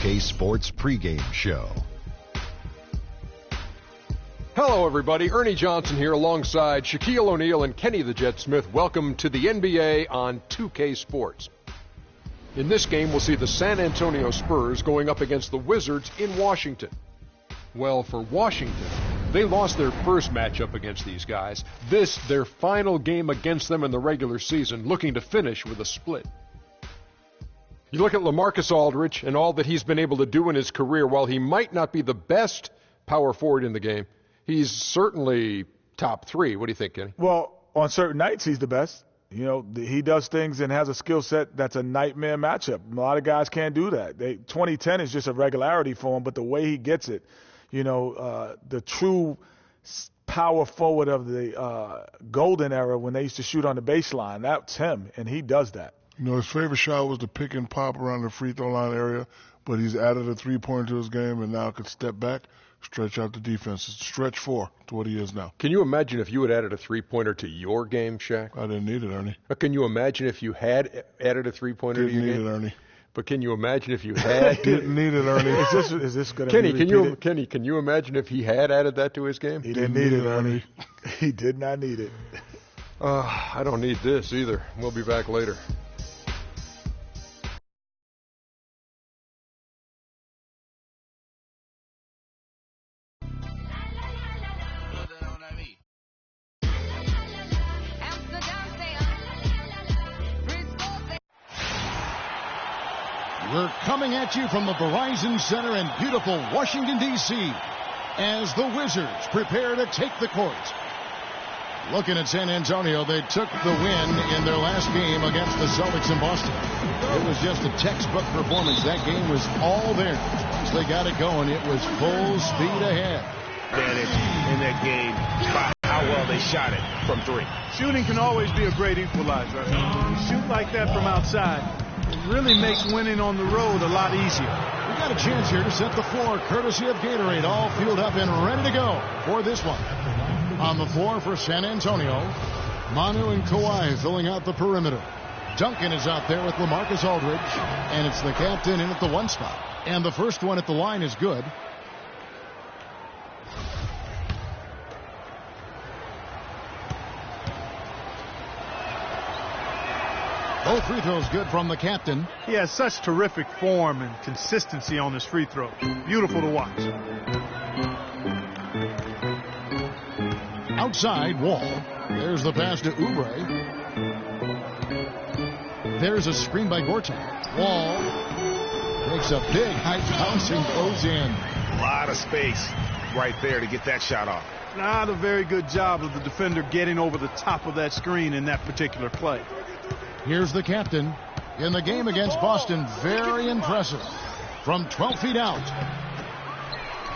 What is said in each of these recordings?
Sports pregame show. Hello, everybody. Ernie Johnson here alongside Shaquille O'Neal and Kenny the Jet Smith. Welcome to the NBA on 2K Sports. In this game, we'll see the San Antonio Spurs going up against the Wizards in Washington. Well, for Washington, they lost their first matchup against these guys. This, their final game against them in the regular season, looking to finish with a split. You look at LaMarcus Aldridge and all that he's been able to do in his career. While he might not be the best power forward in the game, he's certainly top three. What do you think, Kenny? Well, on certain nights, he's the best. You know, he does things and has a skill set that's a nightmare matchup. A lot of guys can't do that. 2010 is just a regularity for him, but the way he gets it, you know, the true power forward of the golden era when they used to shoot on the baseline, that's him, and he does that. You know, his favorite shot was the pick and pop around the free throw line area, but he's added a three-pointer to his game and now can step back, stretch out the defense. It's stretch four to what he is now. Can you imagine if you had added a three-pointer to your game, Shaq? I didn't need it, Ernie. Can you imagine if you had added a three-pointer to your game? Didn't need it, Ernie. But can you imagine if you had? Didn't need it, Ernie. Is this going to be repeated? Kenny, can you imagine if he had added that to his game? He didn't need it, Ernie. He did not need it. I don't need this either. We'll be back later. We're coming at you from the Verizon Center in beautiful Washington, D.C. as the Wizards prepare to take the court. Looking at San Antonio, they took the win in their last game against the Celtics in Boston. It was just a textbook performance. That game was all there. Once they got it going, it was full speed ahead. Advantage in that game by how well they shot it from three. Shooting can always be a great equalizer. When you shoot like that from outside, it really makes winning on the road a lot easier. We got a chance here to set the floor, courtesy of Gatorade, all fueled up and ready to go for this one. On the floor for San Antonio, Manu and Kawhi filling out the perimeter. Duncan is out there with LaMarcus Aldridge, and it's the captain in at the one spot. And the first one at the line is good. Both free throws good from the captain. He has such terrific form and consistency on his free throw. Beautiful to watch. Outside, Wall. There's the pass to Oubre. There's a screen by Gortat. Wall takes a big high bounce and goes in. A lot of space right there to get that shot off. Not a very good job of the defender getting over the top of that screen in that particular play. Here's the captain in the game against Boston. Very impressive. From 12 feet out.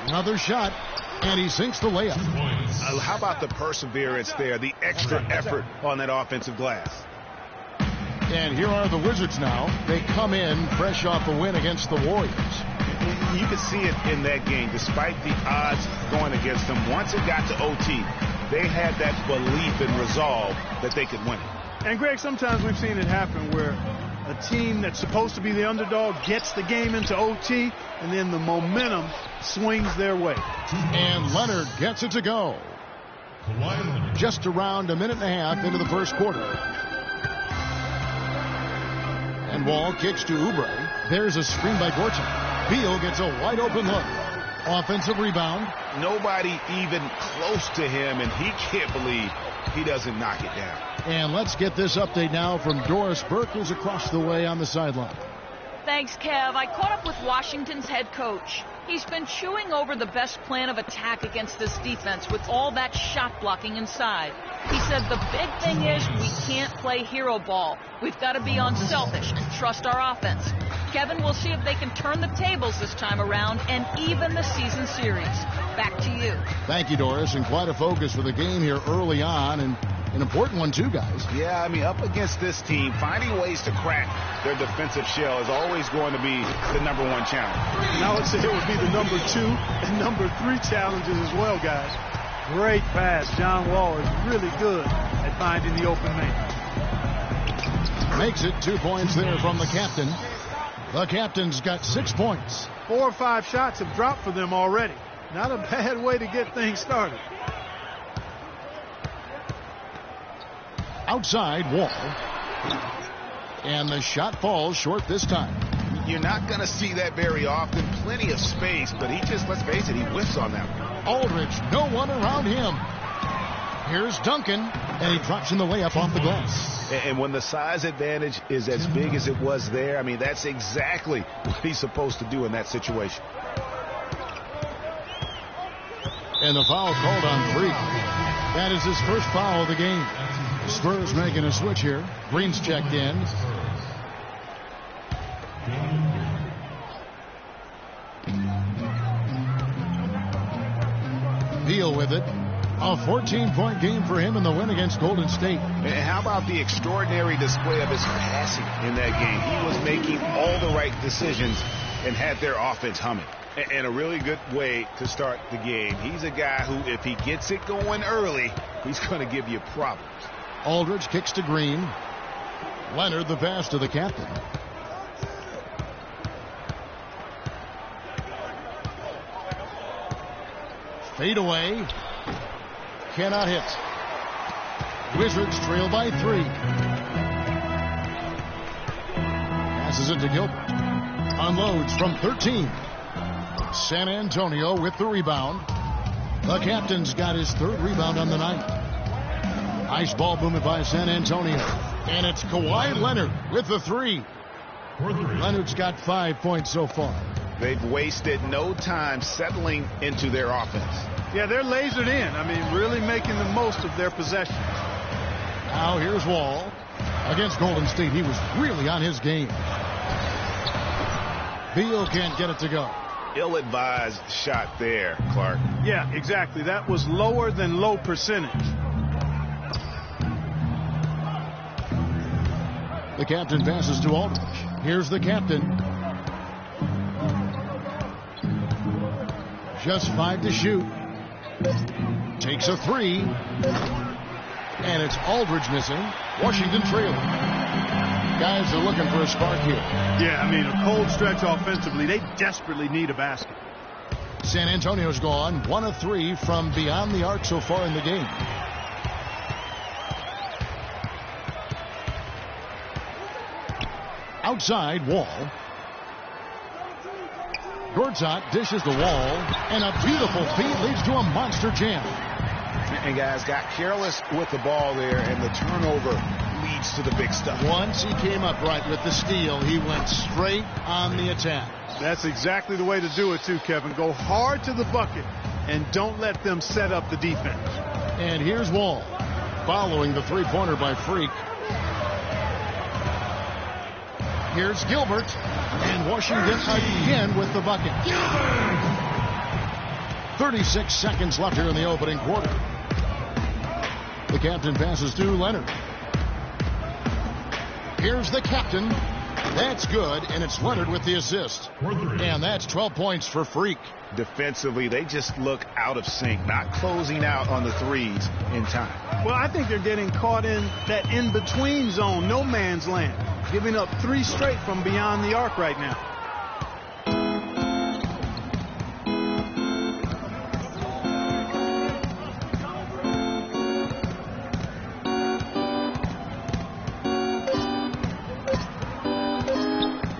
Another shot, and he sinks the layup. How about the perseverance there, the extra effort on that offensive glass? And here are the Wizards now. They come in fresh off a win against the Warriors. You can see it in that game. Despite the odds going against them, once it got to OT, they had that belief and resolve that they could win it. And, Greg, sometimes we've seen it happen where a team that's supposed to be the underdog gets the game into OT, and then the momentum swings their way. And Leonard gets it to go. Just around a minute and a half into the first quarter. And Wall kicks to Oubre. There's a screen by Gortat. Beal gets a wide open look. Offensive rebound. Nobody even close to him, and he can't believe he doesn't knock it down. And let's get this update now from Doris Burke, who's across the way on the sideline. Thanks, Kev. I caught up with Washington's head coach. He's been chewing over the best plan of attack against this defense with all that shot blocking inside. He said the big thing is we can't play hero ball. We've got to be unselfish and trust our offense. Kevin, we'll see if they can turn the tables this time around and even the season series. Back to you. Thank you, Doris, and quite a focus for the game here early on, and an important one too, guys. Yeah, I mean, up against this team, finding ways to crack their defensive shell is always going to be the number one challenge. And I would say it would be the number 2 and number 3 challenges as well, guys. Great pass. John Wall is really good at finding the open man. Makes it 2 points there from the captain. The captain's got 6 points. 4 or 5 shots have dropped for them already. Not a bad way to get things started. Outside, Wall. And the shot falls short this time. You're not going to see that very often. Plenty of space, but he just, let's face it, he whiffs on that one. Aldridge, no one around him. Here's Duncan, and he drops in the layup off the glass. And when the size advantage is as big as it was there, I mean, that's exactly what he's supposed to do in that situation. And the foul called on Freak. That is his first foul of the game. Spurs making a switch here. Green's checked in. Beal with it. A 14-point game for him in the win against Golden State. And how about the extraordinary display of his passing in that game? He was making all the right decisions and had their offense humming. And a really good way to start the game. He's a guy who, if he gets it going early, he's going to give you problems. Aldridge kicks to Green. Leonard the pass to the captain. Fade away. Cannot hit. Wizards trail by 3. Passes it to Gilbert. Unloads from 13. San Antonio with the rebound. The captain's got his 3rd rebound on the night. Nice ball movement by San Antonio. And it's Kawhi Leonard with the 3. Leonard's got 5 points so far. They've wasted no time settling into their offense. Yeah, they're lasered in. I mean, really making the most of their possessions. Now here's Wall. Against Golden State, he was really on his game. Beal can't get it to go. Ill-advised shot there, Clark. Yeah, exactly. That was lower than low percentage. The captain passes to Aldridge. Here's the captain. Just 5 to shoot. Takes a 3. And it's Aldridge missing. Washington trailing. Guys are looking for a spark here. Yeah, I mean, a cold stretch offensively. They desperately need a basket. San Antonio's gone 1 of 3 from beyond the arc so far in the game. Outside, Wall. Gortat dishes the Wall, and a beautiful feed leads to a monster jam. And guys got careless with the ball there, and the turnover leads to the big stuff. Once he came up right with the steal, he went straight on the attack. That's exactly the way to do it, too, Kevin. Go hard to the bucket, and don't let them set up the defense. And here's Wall, following the three-pointer by Freak. Here's Gilbert, and Washington again with the bucket. 36 seconds left here in the opening quarter. The captain passes to Leonard. Here's the captain. That's good, and it's Leonard with the assist. And that's 12 points for Freak. Defensively, they just look out of sync, not closing out on the threes in time. Well, I think they're getting caught in that in-between zone, no man's land. Giving up 3 straight from beyond the arc right now.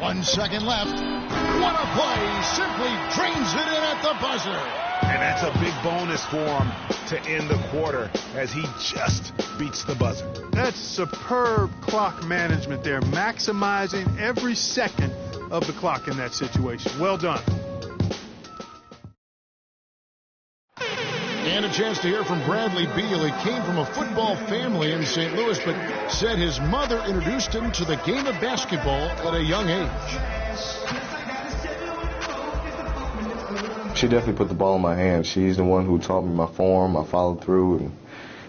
One second left. What a play. Simply drains it in at the buzzer. And that's a big bonus for him to end the quarter as he just beats the buzzer. That's superb clock management there, maximizing every second of the clock in that situation. Well done. And a chance to hear from Bradley Beal. He came from a football family in St. Louis, but said his mother introduced him to the game of basketball at a young age. She definitely put the ball in my hand. She's the one who taught me my form. I followed through,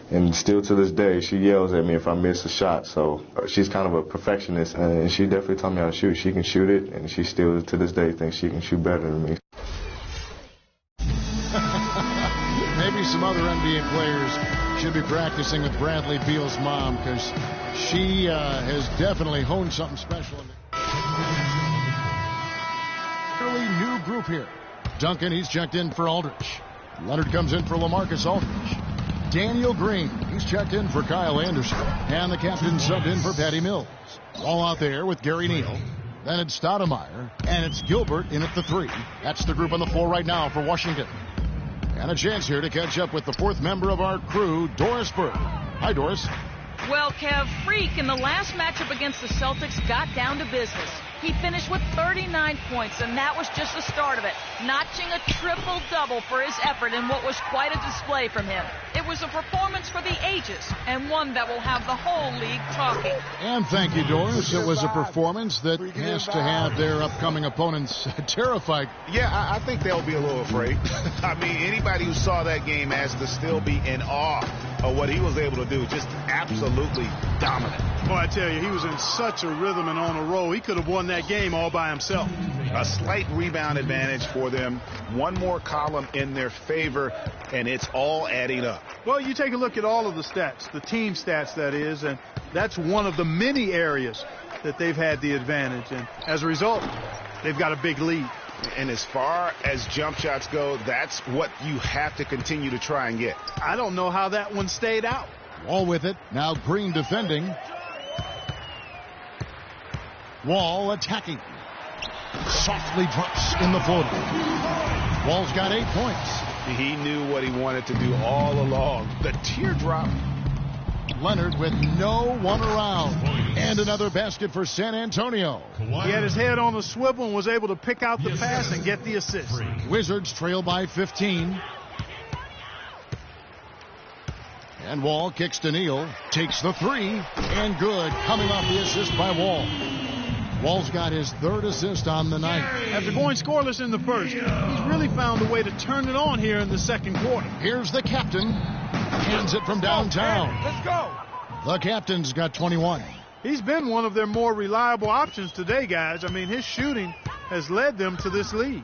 and still to this day, she yells at me if I miss a shot. So she's kind of a perfectionist, and she definitely taught me how to shoot. She can shoot it, and she still to this day thinks she can shoot better than me. Maybe some other NBA players should be practicing with Bradley Beal's mom, because she has definitely honed something special. group here. Duncan, he's checked in for Aldrich. Leonard comes in for LaMarcus Aldridge. Daniel Green, he's checked in for Kyle Anderson. And the captain subbed in for Patty Mills. All out there with Gary Neal. Then it's Stoudemire, and it's Gilbert in at the 3. That's the group on the floor right now for Washington. And a chance here to catch up with the 4th member of our crew, Doris Burke. Hi, Doris. Well, Kev, Freak in the last matchup against the Celtics got down to business. He finished with 39 points, and that was just the start of it, notching a triple-double for his effort in what was quite a display from him. It was a performance for the ages, and one that will have the whole league talking. And thank you, Doris. It was a performance that has to have their upcoming opponents terrified. Yeah, I think they'll be a little afraid. I mean, anybody who saw that game has to still be in awe of what he was able to do. Just absolutely dominant. Boy, I tell you, he was in such a rhythm and on a roll. He could have won that game all by himself. A slight rebound advantage for them. One more column in their favor, and it's all adding up. Well, you take a look at all of the stats, the team stats, that is, and that's one of the many areas that they've had the advantage. And as a result, they've got a big lead. And as far as jump shots go, that's what you have to continue to try and get. I don't know how that one stayed out. Wall with it. Now Green defending. Wall attacking. Softly drops in the floater. Wall's got 8 points. He knew what he wanted to do all along. The teardrop. Leonard with no one around. And another basket for San Antonio. He had his head on a swivel and was able to pick out the pass and get the assist. Wizards trail by 15. And Wall kicks to Neal. Takes the 3. And good. Coming off the assist by Wall. Wall's got his 3rd assist on the night. After going scoreless in the first, he's really found a way to turn it on here in the second quarter. Here's the captain. Hands it from downtown. Let's go. The captain's got 21. He's been one of their more reliable options today, guys. I mean, his shooting has led them to this lead.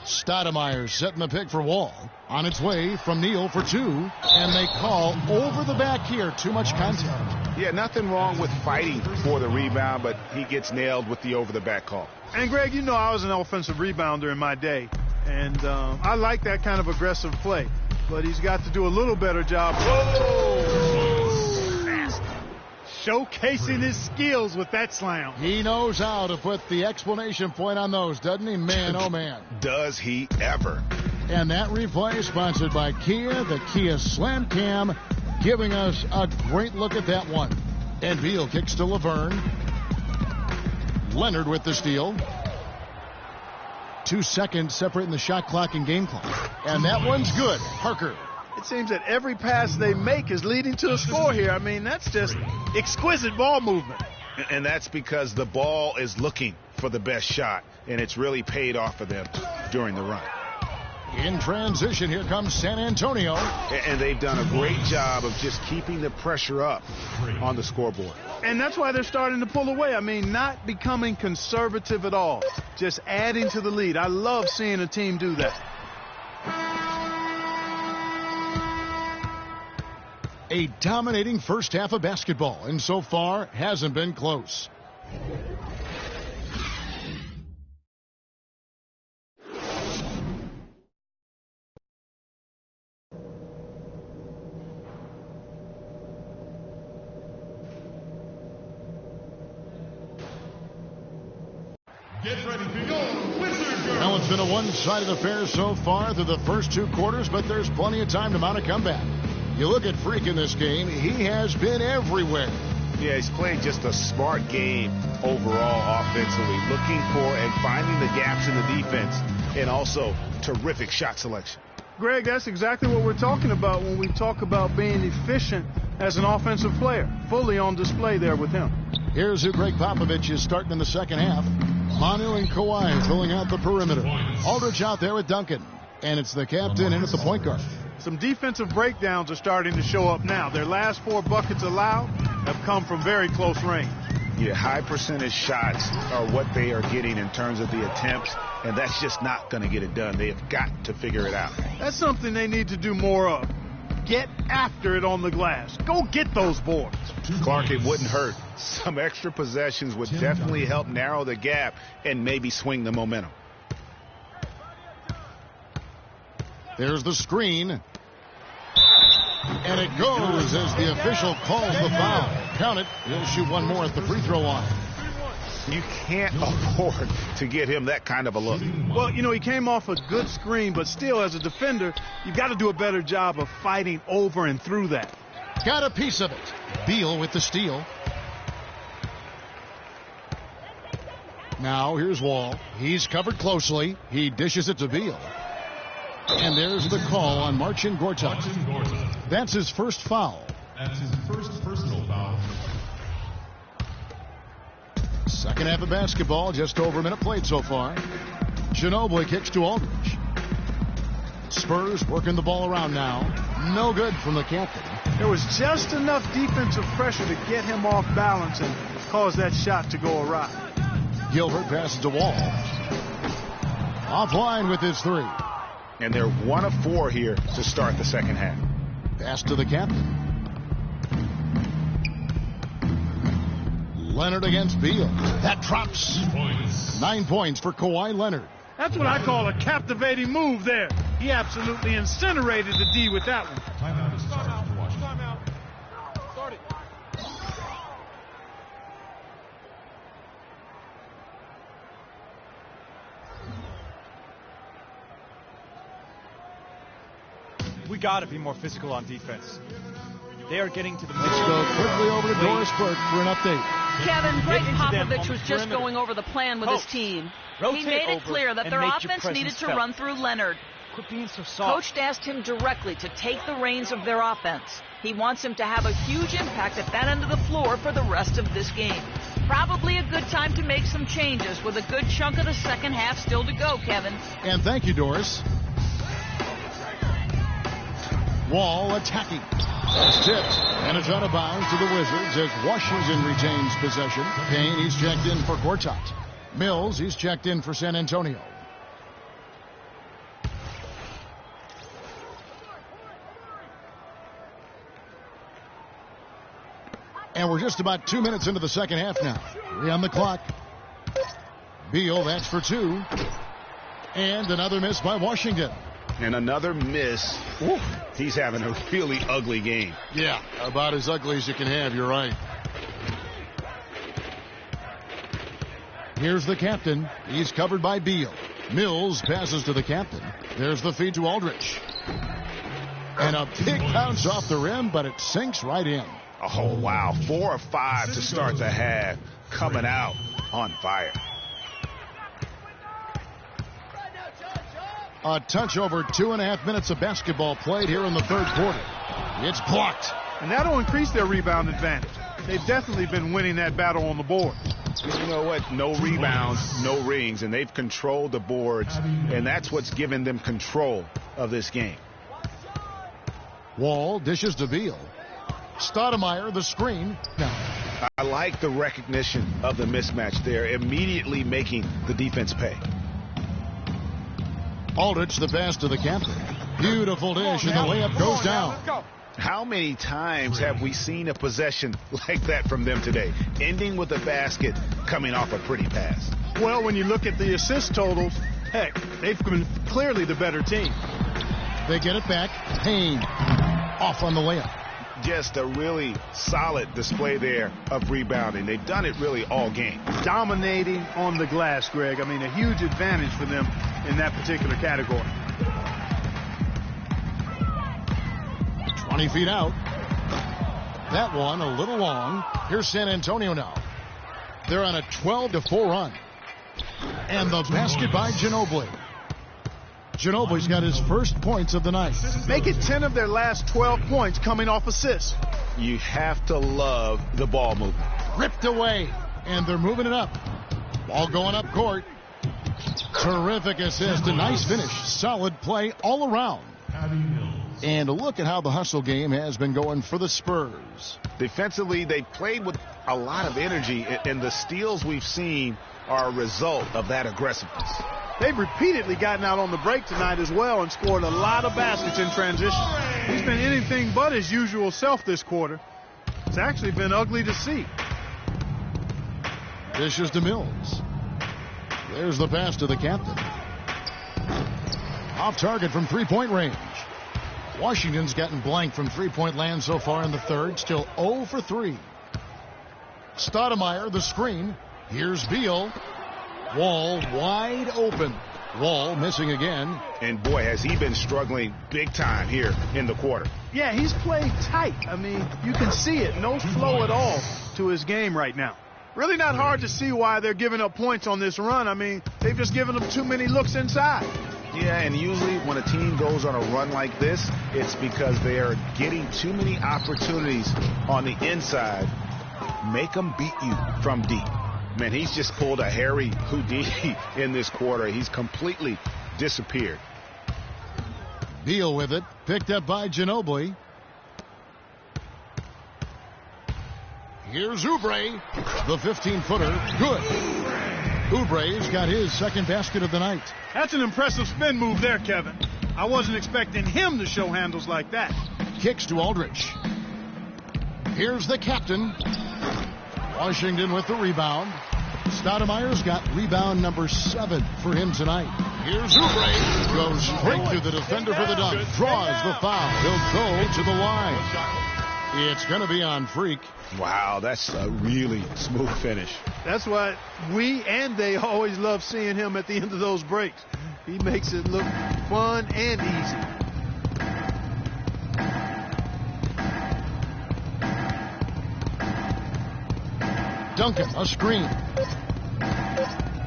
Stoudemire setting the pick for Wall. On its way from Neal for 2. And they call over the back here. Too much contact. Yeah, nothing wrong with fighting for the rebound, but he gets nailed with the over-the-back call. And, Greg, you know I was an offensive rebounder in my day. And I like that kind of aggressive play. But he's got to do a little better job. Showcasing his skills with that slam. He knows how to put the exclamation point on those, doesn't he? Man, oh, man. Does he ever. And that replay is sponsored by Kia, the Kia Slam Cam, giving us a great look at that one. And Beal kicks to Laverne. Leonard with the steal. 2 seconds separating the shot clock and game clock. And that one's good. Parker. It seems that every pass they make is leading to a score here. I mean, that's just exquisite ball movement. And that's because the ball is looking for the best shot, and it's really paid off for them during the run. In transition, here comes San Antonio. And they've done a great job of just keeping the pressure up on the scoreboard. And that's why they're starting to pull away. I mean, not becoming conservative at all, just adding to the lead. I love seeing a team do that. A dominating first half of basketball, and so far hasn't been close. Get ready to go, Wizards! Well, it's been a one-sided affair so far through the first 2 quarters, but there's plenty of time to mount a comeback. You look at Freak in this game, he has been everywhere. Yeah, he's playing just a smart game overall offensively, looking for and finding the gaps in the defense, and also terrific shot selection. Greg, that's exactly what we're talking about when we talk about being efficient as an offensive player. Fully on display there with him. Here's who Greg Popovich is starting in the second half. Manu and Kawhi filling out the perimeter. Aldridge out there with Duncan. And it's the captain in at the point guard. Some defensive breakdowns are starting to show up now. Their last 4 buckets allowed have come from very close range. Yeah, high percentage shots are what they are getting in terms of the attempts, and that's just not going to get it done. They have got to figure it out. That's something they need to do more of. Get after it on the glass. Go get those boards. Clark, it wouldn't hurt. Some extra possessions would definitely help narrow the gap and maybe swing the momentum. There's the screen. And it goes as the official calls the foul. Count it. He'll shoot one more at the free throw line. You can't afford to get him that kind of a look. Well, you know, he came off a good screen, but still, as a defender, you've got to do a better job of fighting over and through that. Got a piece of it. Beal with the steal. Now here's Wall. He's covered closely. He dishes it to Beal. And there's the call on Marcin Gortat. That's his first foul. That's his first personal foul. Second half of basketball, just over a minute played so far. Ginobili kicks to Aldridge. Spurs working the ball around now. No good from the captain. There was just enough defensive pressure to get him off balance and cause that shot to go awry. Gilbert passes to Wall. Offline with his three. And they're 1 of 4 here to start the second half. Pass to the captain. Leonard against Beal. That drops. 9 points for Kawhi Leonard. That's what I call a captivating move there. He absolutely incinerated the D with that one. Timeout is started for Washington. Timeout. Start it. We got to be more physical on defense. They are getting to the middle. Let's go quickly over to Doris Burke for an update. Kevin, Greg Popovich was just going over the plan with his team. He made it clear that their offense needed to run through Leonard. Quit being so soft. Coach asked him directly to take the reins of their offense. He wants him to have a huge impact at that end of the floor for the rest of this game. Probably a good time to make some changes with a good chunk of the second half still to go, Kevin. And thank you, Doris. Wall attacking. That's tipped. And it's out of bounds to the Wizards as Washington retains possession. Payne, he's checked in for Gortat. Mills, he's checked in for San Antonio. And we're just about 2 minutes into the second half now. 3 on the clock. Beal, that's for 2. And another miss by Washington. And another miss. Ooh, he's having a really ugly game. Yeah, about as ugly as you can have, you're right. Here's the captain. He's covered by Beal. Mills passes to the captain. There's the feed to Aldridge. And a big bounce off the rim, but it sinks right in. Oh, wow. 4 of 5 to start the half. Coming out on fire. A touch over 2.5 minutes of basketball played here in the third quarter. It's blocked. And that'll increase their rebound advantage. They've definitely been winning that battle on the board. You know what? No rebounds, no rings, and they've controlled the boards, and that's what's given them control of this game. Wall dishes to Beal. Stoudemire, the screen. I like the recognition of the mismatch there, immediately making the defense pay. Aldridge, the pass to the captain. Beautiful dish, and the layup goes down. How many times have we seen a possession like that from them today, ending with a basket coming off a pretty pass? Well, when you look at the assist totals, heck, they've been clearly the better team. They get it back. Payne off on the layup. Just a really solid display there of rebounding. They've done it really all game. Dominating on the glass, Greg. I mean, a huge advantage for them in that particular category. 20 feet out. That one a little long. Here's San Antonio now. They're on a 12-4 run. And the basket by Ginobili. Ginobili's got his first points of the night. Make it 10 of their last 12 points coming off assists. You have to love the ball movement. Ripped away, and they're moving it up. Ball going up court. Terrific assist, a nice finish. Solid play all around. And look at how the hustle game has been going for the Spurs. Defensively, they played with a lot of energy, and the steals we've seen are a result of that aggressiveness. They've repeatedly gotten out on the break tonight as well and scored a lot of baskets in transition. He's been anything but his usual self this quarter. It's actually been ugly to see. Dishes to Mills. There's the pass to the captain. Off target from three-point range. Washington's gotten blank from three-point land so far in the third. Still 0 for 3. Stoudemire, the screen. Here's Beal. Wall wide open. Wall missing again. And boy, has he been struggling big time here in the quarter. Yeah, he's played tight. I mean, you can see it. No flow at all to his game right now. Really not hard to see why they're giving up points on this run. I mean, they've just given them too many looks inside. Yeah, and usually when a team goes on a run like this, it's because they are getting too many opportunities on the inside. Make them beat you from deep. Man, he's just pulled a Harry Houdini in this quarter. He's completely disappeared. Beal with it. Picked up by Ginobili. Here's Oubre. The 15-footer. Good. Oubre's got his second basket of the night. That's an impressive spin move there, Kevin. I wasn't expecting him to show handles like that. Kicks to Aldridge. Here's the captain. Washington with the rebound. Stoudemire's got rebound number 7 for him tonight. Here's Oubre. Goes straight through the defender for the dunk. Draws the foul. He'll go to the line. It's going to be on Freak. Wow, that's a really smooth finish. That's why we and they always love seeing him at the end of those breaks. He makes it look fun and easy. Duncan, a screen.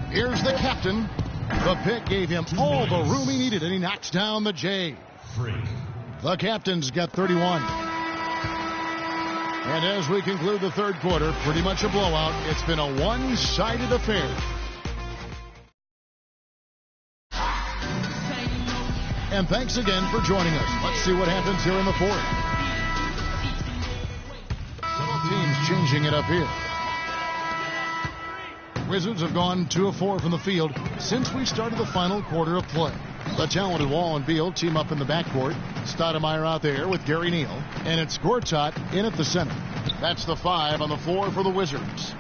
Here's the captain. The pick gave him all the room he needed, and he knocks down the J. The captain's got 31. And as we conclude the third quarter, pretty much a blowout. It's been a one-sided affair. And thanks again for joining us. Let's see what happens here in the fourth. Several teams changing it up here. Wizards have gone 2 of 4 from the field since we started the final quarter of play. The talented Wall and Beal team up in the backcourt. Stoudemire out there with Gary Neal. And it's Gortat in at the center. That's the 5 on the floor for the Wizards.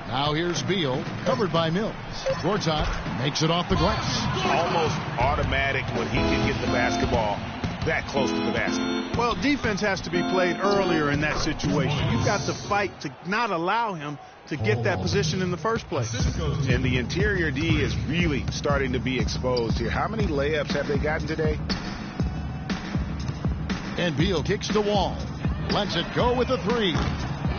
Now here's Beal, covered by Mills. Gortat makes it off the glass. Almost automatic when he can get the basketball that close to the basket. Well, defense has to be played earlier in that situation. You've got to fight to not allow him to get that position in the first place. And the interior D is really starting to be exposed here. How many layups have they gotten today? And Beal kicks the Wall. Lets it go with a 3.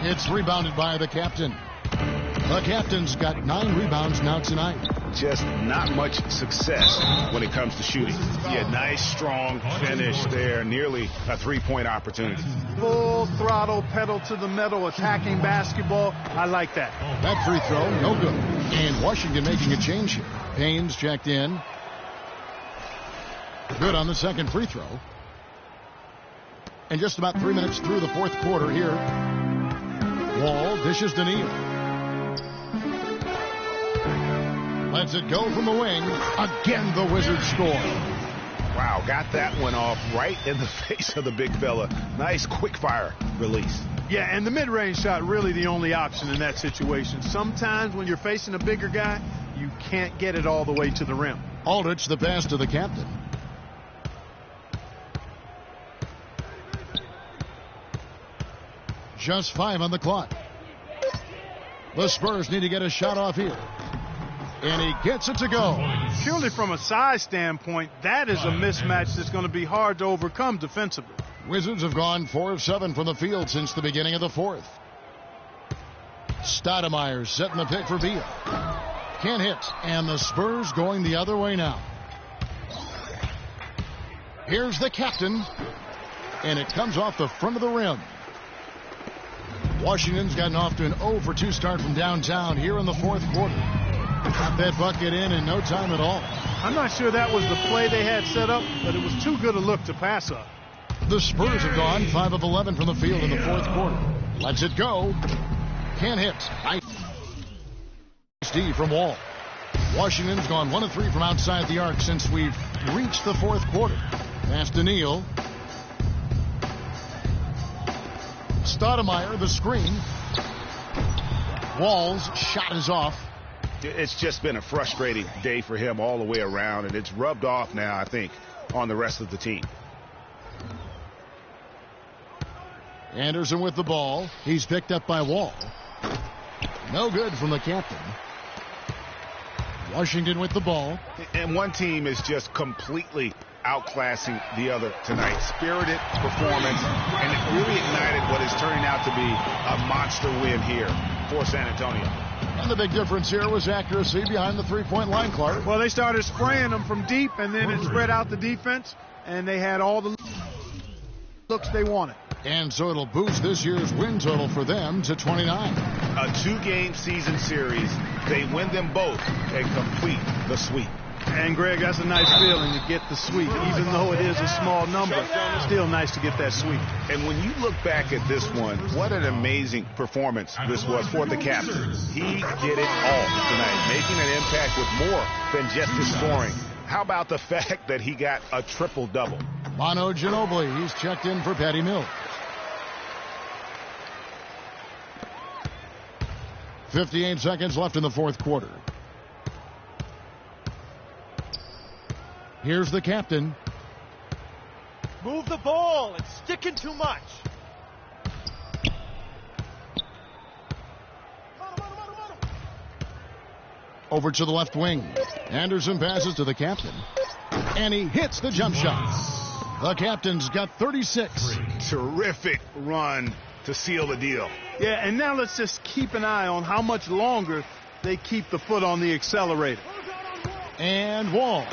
It's rebounded by the captain. The captain's got 9 rebounds now tonight. Just not much success when it comes to shooting. Yeah, nice, strong finish there. Nearly a 3-point opportunity. Full throttle, pedal to the metal, attacking basketball. I like that. That free throw, no good. And Washington making a change here. Payne's checked in. Good on the second free throw. And just about 3 minutes through the fourth quarter here. Wall dishes to Neal. Lets it go from the wing. Again, the Wizards score. Wow, got that one off right in the face of the big fella. Nice quick fire release. Yeah, and the mid-range shot really the only option in that situation. Sometimes when you're facing a bigger guy, you can't get it all the way to the rim. Aldridge, the pass to the captain. Just 5 on the clock. The Spurs need to get a shot off here. And he gets it to go. Purely from a size standpoint, that is a mismatch that's going to be hard to overcome defensively. Wizards have gone 4 of 7 from the field since the beginning of the fourth. Stoudemire setting the pick for Beal. Can't hit. And the Spurs going the other way now. Here's the captain. And it comes off the front of the rim. Washington's gotten off to an 0 for 2 start from downtown here in the fourth quarter. Got that bucket in no time at all. I'm not sure that was the play they had set up, but it was too good a look to pass up. The Spurs have gone 5 of 11 from the field in the fourth quarter. Lets it go. Can't hit. Nice D from Wall. Washington's gone 1 of 3 from outside the arc since we've reached the fourth quarter. Pass to Neal. Stoudemire, the screen. Wall's shot is off. It's just been a frustrating day for him all the way around, and it's rubbed off now, I think, on the rest of the team. Anderson with the ball. He's picked up by Wall. No good from the captain. Washington with the ball. And one team is just completely outclassing the other tonight. Spirited performance, and it really ignited what is turning out to be a monster win here for San Antonio. And the big difference here was accuracy behind the three-point line, Clark. Well, they started spraying them from deep, and then it spread out the defense, and they had all the looks they wanted. And so it'll boost this year's win total for them to 29. A two-game season series. They win them both and complete the sweep. And, Greg, that's a nice feeling to get the sweep. Even though it is a small number, still nice to get that sweep. And when you look back at this one, what an amazing performance this was for the captain. He did it all tonight, making an impact with more than just his scoring. How about the fact that he got a triple-double? Manu Ginobili, he's checked in for Patty Mills. 58 seconds left in the fourth quarter. Here's the captain. Move the ball. It's sticking too much. Over to the left wing. Anderson passes to the captain. And he hits the jump shot. The captain's got 36. Terrific run to seal the deal. Yeah, and now let's just keep an eye on how much longer they keep the foot on the accelerator. And Wall.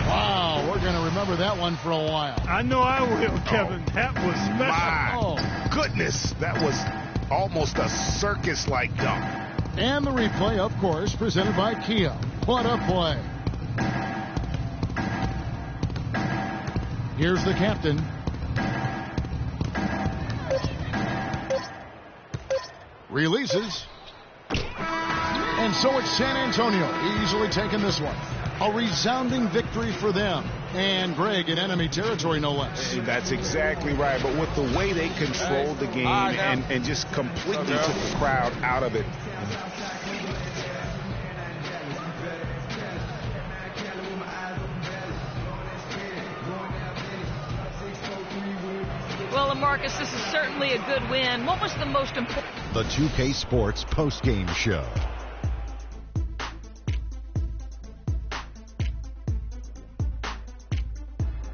Wow, we're going to remember that one for a while. I know I will, Kevin. That was special. My goodness, that was almost a circus-like dunk. And the replay, of course, presented by Kia. What a play. Here's the captain. Releases. And so it's San Antonio easily taking this one. A resounding victory for them. And Greg in enemy territory, no less. That's exactly right. But with the way they controlled the game and just completely took the crowd out of it. Well, Marcus, this is certainly a good win. What was the most important? The 2K Sports postgame show.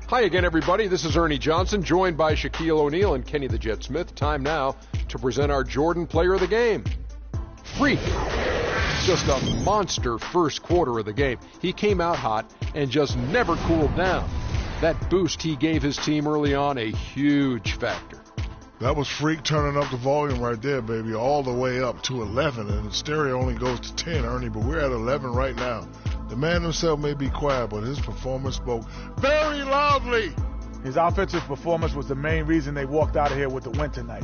Hi again, everybody. This is Ernie Johnson, joined by Shaquille O'Neal and Kenny the Jet Smith. Time now to present our Jordan Player of the Game. Freak. Just a monster first quarter of the game. He came out hot and just never cooled down. That boost he gave his team early on, a huge factor. That was Freak turning up the volume right there, baby, all the way up to 11. And the stereo only goes to 10, Ernie, but we're at 11 right now. The man himself may be quiet, but his performance spoke very loudly. His offensive performance was the main reason they walked out of here with the win tonight.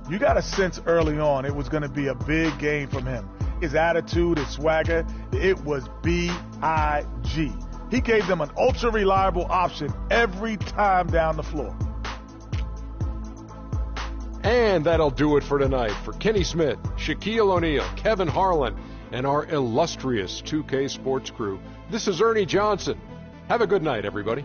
You got a sense early on it was going to be a big game from him. His attitude, his swagger, it was B-I-G. He gave them an ultra-reliable option every time down the floor. And that'll do it for tonight. For Kenny Smith, Shaquille O'Neal, Kevin Harlan, and our illustrious 2K Sports crew, this is Ernie Johnson. Have a good night, everybody.